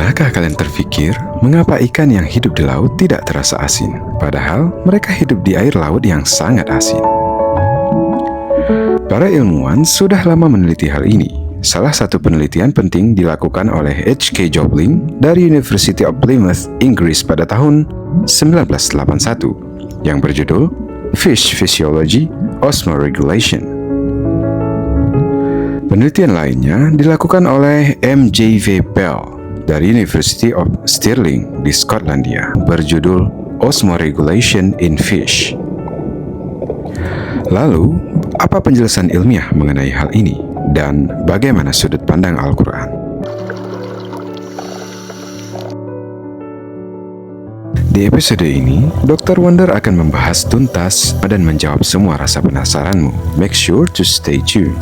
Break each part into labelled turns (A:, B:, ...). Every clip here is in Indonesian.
A: Pernahkah kalian terpikir mengapa ikan yang hidup di laut tidak terasa asin, padahal mereka hidup di air laut yang sangat asin? Para ilmuwan sudah lama meneliti hal ini. Salah satu penelitian penting dilakukan oleh H.K. Jobling dari University of Plymouth, Inggris pada tahun 1981 yang berjudul Fish Physiology Osmoregulation. Penelitian lainnya dilakukan oleh M.J.V. Bell dari University of Stirling di Skotlandia berjudul Osmoregulation in Fish. Lalu, apa penjelasan ilmiah mengenai hal ini dan bagaimana sudut pandang Al-Quran? Di episode ini, Dr. Wonder akan membahas tuntas dan menjawab semua rasa penasaranmu. Make sure to stay tuned.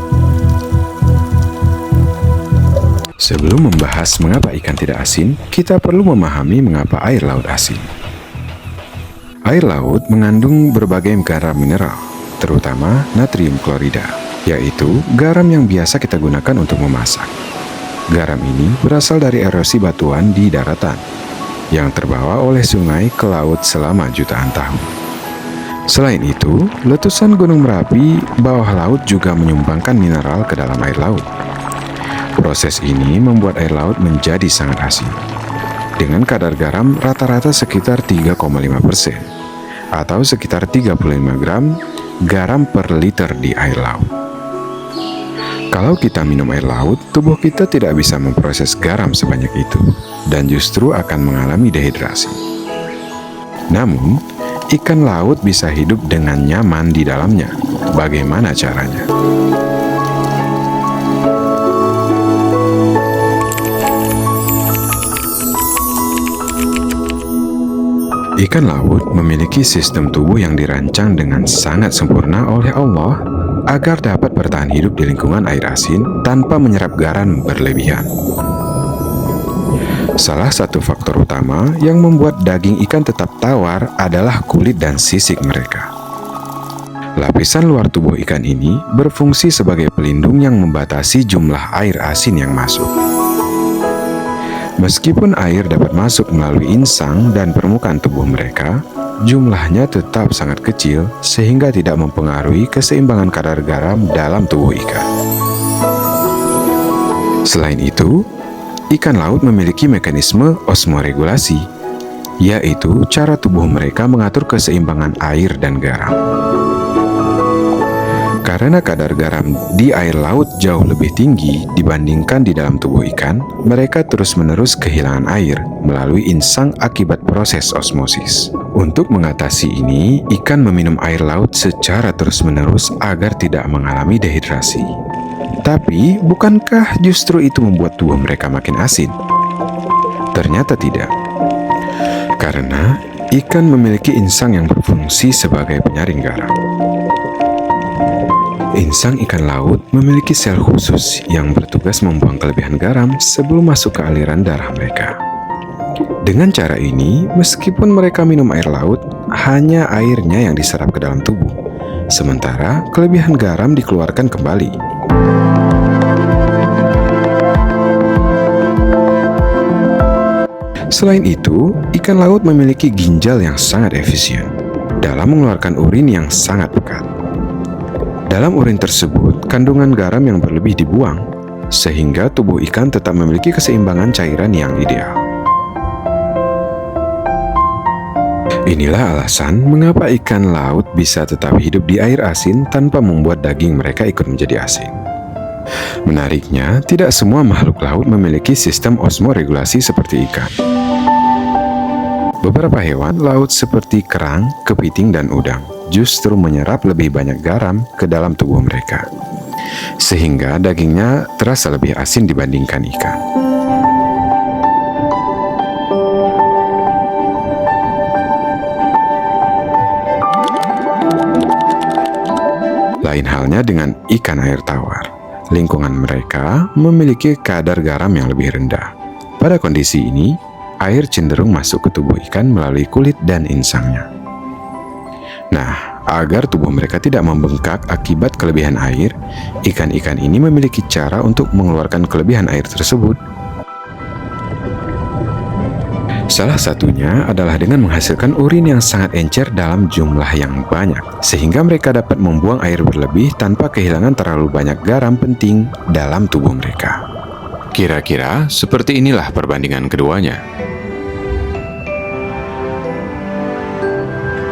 A: Sebelum membahas mengapa ikan tidak asin, kita perlu memahami mengapa air laut asin. Air laut mengandung berbagai garam mineral, terutama natrium klorida, yaitu garam yang biasa kita gunakan untuk memasak. Garam ini berasal dari erosi batuan di daratan, yang terbawa oleh sungai ke laut selama jutaan tahun. Selain itu, letusan Gunung Merapi bawah laut juga menyumbangkan mineral ke dalam air laut. Proses ini membuat air laut menjadi sangat asin, dengan kadar garam rata-rata sekitar 3,5%, atau sekitar 35 gram garam per liter di air laut. Kalau kita minum air laut, tubuh kita tidak bisa memproses garam sebanyak itu, dan justru akan mengalami dehidrasi. Namun, ikan laut bisa hidup dengan nyaman di dalamnya. Bagaimana caranya? Ikan laut memiliki sistem tubuh yang dirancang dengan sangat sempurna oleh Allah agar dapat bertahan hidup di lingkungan air asin tanpa menyerap garam berlebihan. Salah satu faktor utama yang membuat daging ikan tetap tawar adalah kulit dan sisik mereka. Lapisan luar tubuh ikan ini berfungsi sebagai pelindung yang membatasi jumlah air asin yang masuk. Meskipun air dapat masuk melalui insang dan permukaan tubuh mereka, jumlahnya tetap sangat kecil sehingga tidak mempengaruhi keseimbangan kadar garam dalam tubuh ikan. Selain itu, ikan laut memiliki mekanisme osmoregulasi, yaitu cara tubuh mereka mengatur keseimbangan air dan garam. Karena kadar garam di air laut jauh lebih tinggi dibandingkan di dalam tubuh ikan, mereka terus-menerus kehilangan air melalui insang akibat proses osmosis. Untuk mengatasi ini, ikan meminum air laut secara terus-menerus agar tidak mengalami dehidrasi. Tapi, bukankah justru itu membuat tubuh mereka makin asin? Ternyata tidak. Karena ikan memiliki insang yang berfungsi sebagai penyaring garam. Insang ikan laut memiliki sel khusus yang bertugas membuang kelebihan garam sebelum masuk ke aliran darah mereka. Dengan cara ini, meskipun mereka minum air laut, hanya airnya yang diserap ke dalam tubuh, sementara kelebihan garam dikeluarkan kembali. Selain itu, ikan laut memiliki ginjal yang sangat efisien dalam mengeluarkan urin yang sangat pekat. Dalam urin tersebut, kandungan garam yang berlebih dibuang, sehingga tubuh ikan tetap memiliki keseimbangan cairan yang ideal. Inilah alasan mengapa ikan laut bisa tetap hidup di air asin tanpa membuat daging mereka ikut menjadi asin. Menariknya, tidak semua makhluk laut memiliki sistem osmoregulasi seperti ikan. Beberapa hewan laut seperti kerang, kepiting, dan udang justru menyerap lebih banyak garam ke dalam tubuh mereka, sehingga dagingnya terasa lebih asin dibandingkan ikan. Lain halnya dengan ikan air tawar. Lingkungan mereka memiliki kadar garam yang lebih rendah. Pada kondisi ini, air cenderung masuk ke tubuh ikan melalui kulit dan insangnya. Nah, agar tubuh mereka tidak membengkak akibat kelebihan air, ikan-ikan ini memiliki cara untuk mengeluarkan kelebihan air tersebut. Salah satunya adalah dengan menghasilkan urin yang sangat encer dalam jumlah yang banyak, sehingga mereka dapat membuang air berlebih tanpa kehilangan terlalu banyak garam penting dalam tubuh mereka. Kira-kira seperti inilah perbandingan keduanya.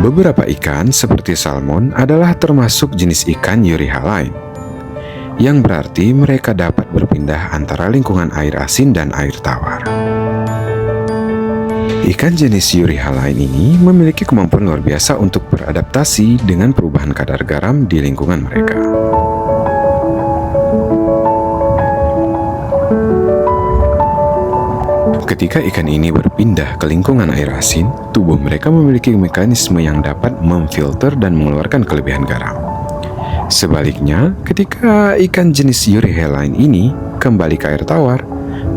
A: Beberapa ikan seperti salmon adalah termasuk jenis ikan Euryhaline, yang berarti mereka dapat berpindah antara lingkungan air asin dan air tawar. Ikan jenis Euryhaline ini memiliki kemampuan luar biasa untuk beradaptasi dengan perubahan kadar garam di lingkungan mereka. Ketika ikan ini berpindah ke lingkungan air asin, tubuh mereka memiliki mekanisme yang dapat memfilter dan mengeluarkan kelebihan garam. Sebaliknya, ketika ikan jenis Euryhaline ini kembali ke air tawar,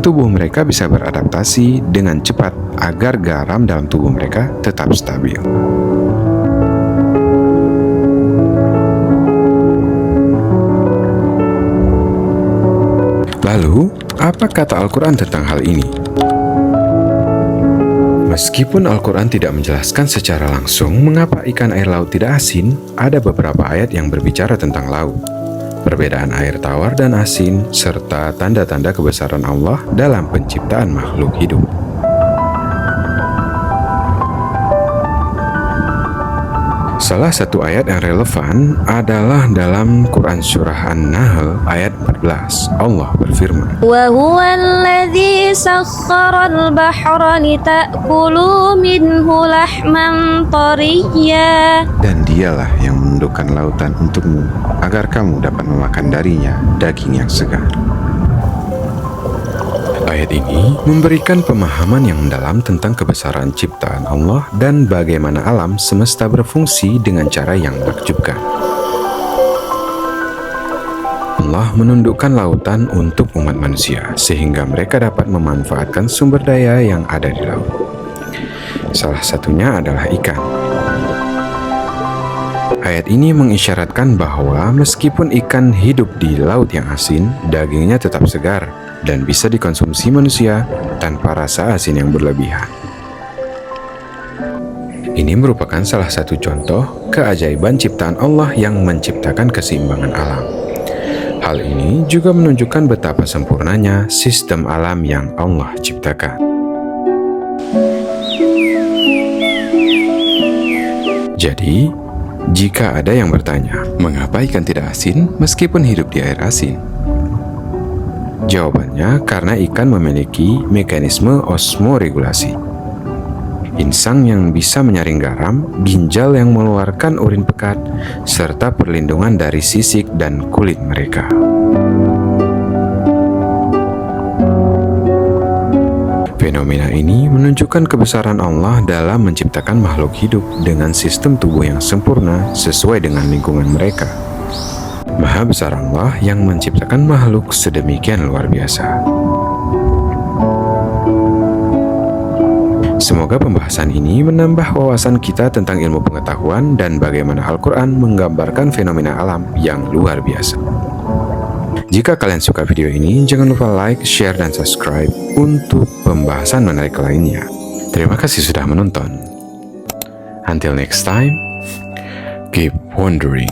A: tubuh mereka bisa beradaptasi dengan cepat agar garam dalam tubuh mereka tetap stabil. Lalu, apa kata Al-Quran tentang hal ini? Meskipun Al-Quran tidak menjelaskan secara langsung mengapa ikan air laut tidak asin, ada beberapa ayat yang berbicara tentang laut, perbedaan air tawar dan asin, serta tanda-tanda kebesaran Allah dalam penciptaan makhluk hidup. Salah satu ayat yang relevan adalah dalam Quran Surah An-Nahl ayat 14. Allah berfirman,
B: وَهُوَ الَّذِي سَخَّرَ الْبَحْرَ لِتَأْكُلُوا مِنْهُ لَحْمًا طَرِيًّا.
A: Dan dialah yang menundukkan lautan untukmu agar kamu dapat memakan darinya daging yang segar. Ayat ini memberikan pemahaman yang mendalam tentang kebesaran ciptaan Allah dan bagaimana alam semesta berfungsi dengan cara yang menakjubkan. Allah menundukkan lautan untuk umat manusia sehingga mereka dapat memanfaatkan sumber daya yang ada di laut. Salah satunya adalah ikan. Ayat ini mengisyaratkan bahwa meskipun ikan hidup di laut yang asin, dagingnya tetap segar dan bisa dikonsumsi manusia tanpa rasa asin yang berlebihan. Ini merupakan salah satu contoh keajaiban ciptaan Allah yang menciptakan keseimbangan alam. Hal ini juga menunjukkan betapa sempurnanya sistem alam yang Allah ciptakan. Jadi, jika ada yang bertanya, mengapa ikan tidak asin meskipun hidup di air asin? Jawabannya karena ikan memiliki mekanisme osmoregulasi. Insang yang bisa menyaring garam, ginjal yang mengeluarkan urin pekat, serta perlindungan dari sisik dan kulit mereka. Fenomena ini menunjukkan kebesaran Allah dalam menciptakan makhluk hidup dengan sistem tubuh yang sempurna sesuai dengan lingkungan mereka. Maha besar Allah yang menciptakan makhluk sedemikian luar biasa. Semoga pembahasan ini menambah wawasan kita tentang ilmu pengetahuan dan bagaimana Al-Quran menggambarkan fenomena alam yang luar biasa. Jika kalian suka video ini, jangan lupa like, share, dan subscribe untuk pembahasan menarik lainnya. Terima kasih sudah menonton. Until next time, keep wondering.